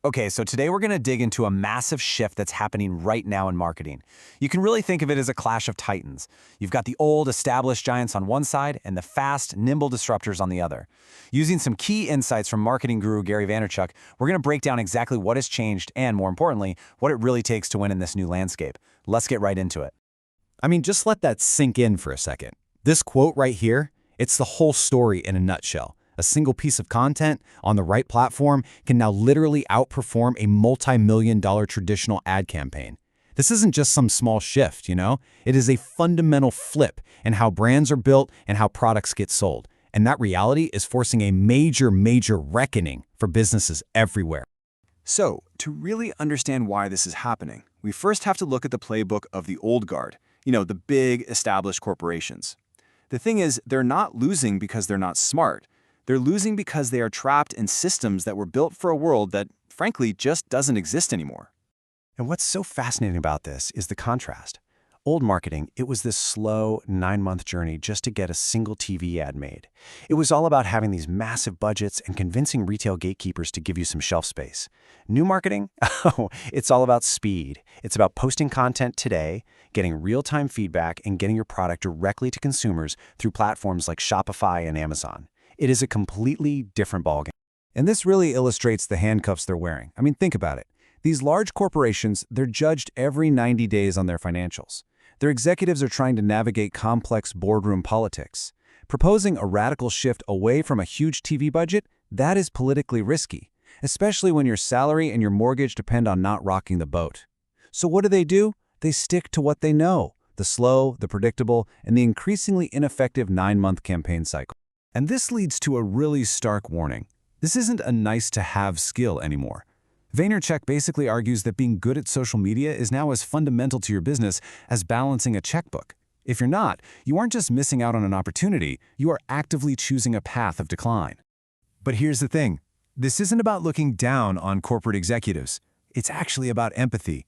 Okay, so today we're going to dig into a massive shift that's happening right now in marketing. You can really think of it as a clash of titans. You've got the old, established giants on one side and the fast, nimble disruptors on the other. Using some key insights from marketing guru Gary Vaynerchuk, we're going to break down exactly what has changed and, more importantly, what it really takes to win in this new landscape. Let's get right into it. Just let that sink in for a second. This quote right here, it's the whole story in a nutshell. A single piece of content on the right platform can now literally outperform a multi-million-dollar traditional ad campaign. This isn't just some small shift, It is a fundamental flip in how brands are built and how products get sold. And that reality is forcing a major reckoning for businesses everywhere. So, to really understand why this is happening, we first have to look at the playbook of the old guard, the big established corporations. The thing is, they're not losing because they're not smart. They're losing because they are trapped in systems that were built for a world that, frankly, just doesn't exist anymore. And what's so fascinating about this is the contrast. Old marketing, it was this slow 9-month journey just to get a single TV ad made. It was all about having these massive budgets and convincing retail gatekeepers to give you some shelf space. New marketing? Oh, it's all about speed. It's about posting content today, getting real-time feedback, and getting your product directly to consumers through platforms like Shopify and Amazon. It is a completely different ballgame. And this really illustrates the handcuffs they're wearing. Think about it. These large corporations, they're judged every 90 days on their financials. Their executives are trying to navigate complex boardroom politics. Proposing a radical shift away from a huge TV budget, that is politically risky, especially when your salary and your mortgage depend on not rocking the boat. So what do? They stick to what they know, the slow, the predictable, and the increasingly ineffective 9-month campaign cycle. And this leads to a really stark warning. This isn't a nice-to-have skill anymore. Vaynerchuk basically argues that being good at social media is now as fundamental to your business as balancing a checkbook. If you're not, you aren't just missing out on an opportunity, you are actively choosing a path of decline. But here's the thing. This isn't about looking down on corporate executives. It's actually about empathy.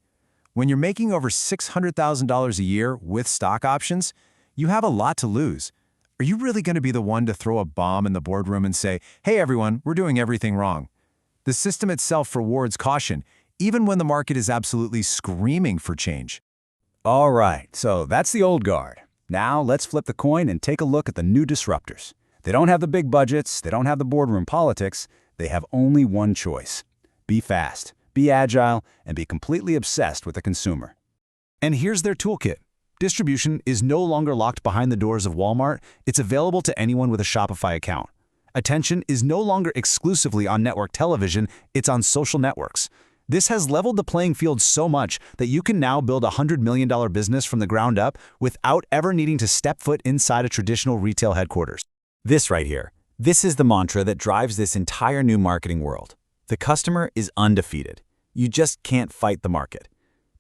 When you're making over $600,000 a year with stock options, you have a lot to lose. Are you really going to be the one to throw a bomb in the boardroom and say, "Hey everyone, we're doing everything wrong"? The system itself rewards caution, even when the market is absolutely screaming for change. All right, so that's the old guard. Now let's flip the coin and take a look at the new disruptors. They don't have the big budgets, they don't have the boardroom politics, they have only one choice. Be fast, be agile, and be completely obsessed with the consumer. And here's their toolkit. Distribution is no longer locked behind the doors of Walmart. It's available to anyone with a Shopify account. Attention is no longer exclusively on network television, it's on social networks. This has leveled the playing field so much that you can now build a $100 million business from the ground up without ever needing to step foot inside a traditional retail headquarters. This right here, this is the mantra that drives this entire new marketing world. The customer is undefeated. You just can't fight the market.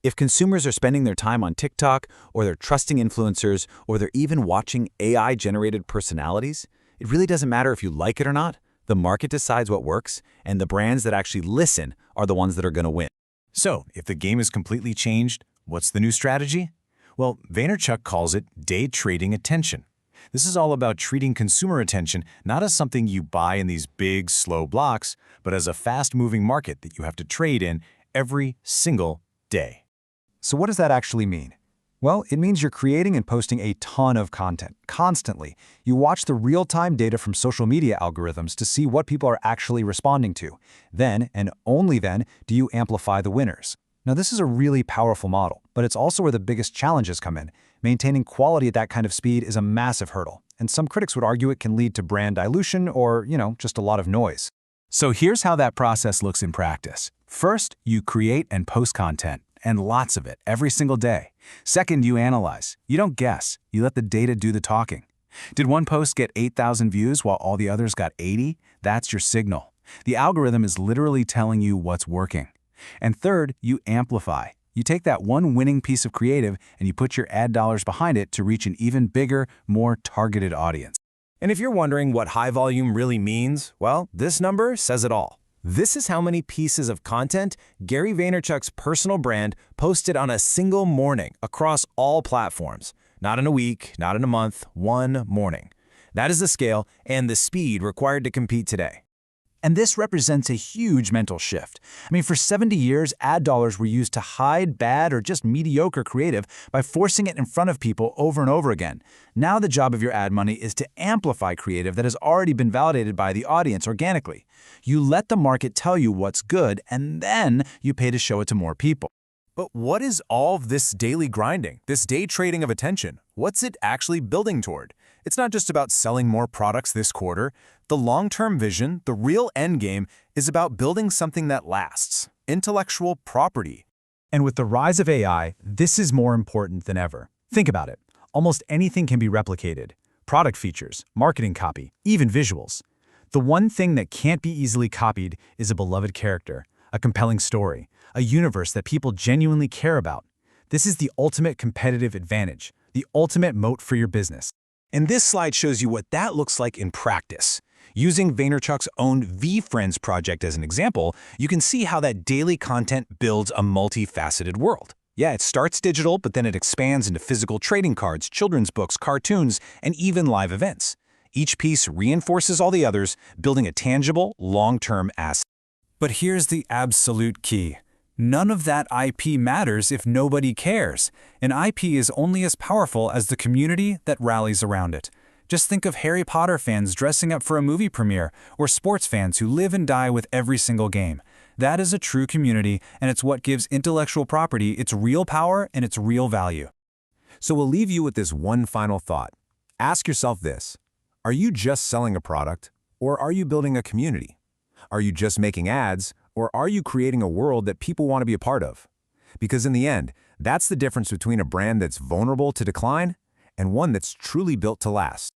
If consumers are spending their time on TikTok, or they're trusting influencers, or they're even watching AI-generated personalities, it really doesn't matter if you like it or not. The market decides what works, and the brands that actually listen are the ones that are going to win. So, if the game is completely changed, what's the new strategy? Well, Vaynerchuk calls it day trading attention. This is all about treating consumer attention not as something you buy in these big, slow blocks, but as a fast-moving market that you have to trade in every single day. So what does that actually mean? Well, it means you're creating and posting a ton of content, constantly. You watch the real-time data from social media algorithms to see what people are actually responding to. Then, and only then, do you amplify the winners. Now, this is a really powerful model, but it's also where the biggest challenges come in. Maintaining quality at that kind of speed is a massive hurdle, and some critics would argue it can lead to brand dilution or, just a lot of noise. So here's how that process looks in practice. First, you create and post content, and lots of it, every single day. Second, you analyze. You don't guess. You let the data do the talking. Did one post get 8,000 views while all the others got 80? That's your signal. The algorithm is literally telling you what's working. And third, you amplify. You take that one winning piece of creative and you put your ad dollars behind it to reach an even bigger, more targeted audience. And if you're wondering what high volume really means, well, this number says it all. This is how many pieces of content Gary Vaynerchuk's personal brand posted on a single morning across all platforms. Not in a week, not in a month, one morning. That is the scale and the speed required to compete today. And this represents a huge mental shift. I mean, for 70 years, ad dollars were used to hide bad or just mediocre creative by forcing it in front of people over and over again. Now the job of your ad money is to amplify creative that has already been validated by the audience organically. You let the market tell you what's good, and then you pay to show it to more people. But what is all of this daily grinding, this day trading of attention? What's it actually building toward? It's not just about selling more products this quarter. The long-term vision, the real end game, is about building something that lasts, intellectual property. And with the rise of AI, this is more important than ever. Think about it. Almost anything can be replicated. Product features, marketing copy, even visuals. The one thing that can't be easily copied is a beloved character, a compelling story, a universe that people genuinely care about. This is the ultimate competitive advantage, the ultimate moat for your business. And this slide shows you what that looks like in practice. Using Vaynerchuk's own VFriends project as an example, you can see how that daily content builds a multifaceted world. Yeah, it starts digital, but then it expands into physical trading cards, children's books, cartoons, and even live events. Each piece reinforces all the others, building a tangible, long-term asset. But here's the absolute key. None of that IP matters if nobody cares. An IP is only as powerful as the community that rallies around it. Just think of Harry Potter fans dressing up for a movie premiere, or sports fans who live and die with every single game. That is a true community, and it's what gives intellectual property its real power and its real value. So we'll leave you with this one final thought. Ask yourself this: are you just selling a product, or are you building a community? Are you just making ads, or are you creating a world that people want to be a part of? Because in the end, that's the difference between a brand that's vulnerable to decline and one that's truly built to last.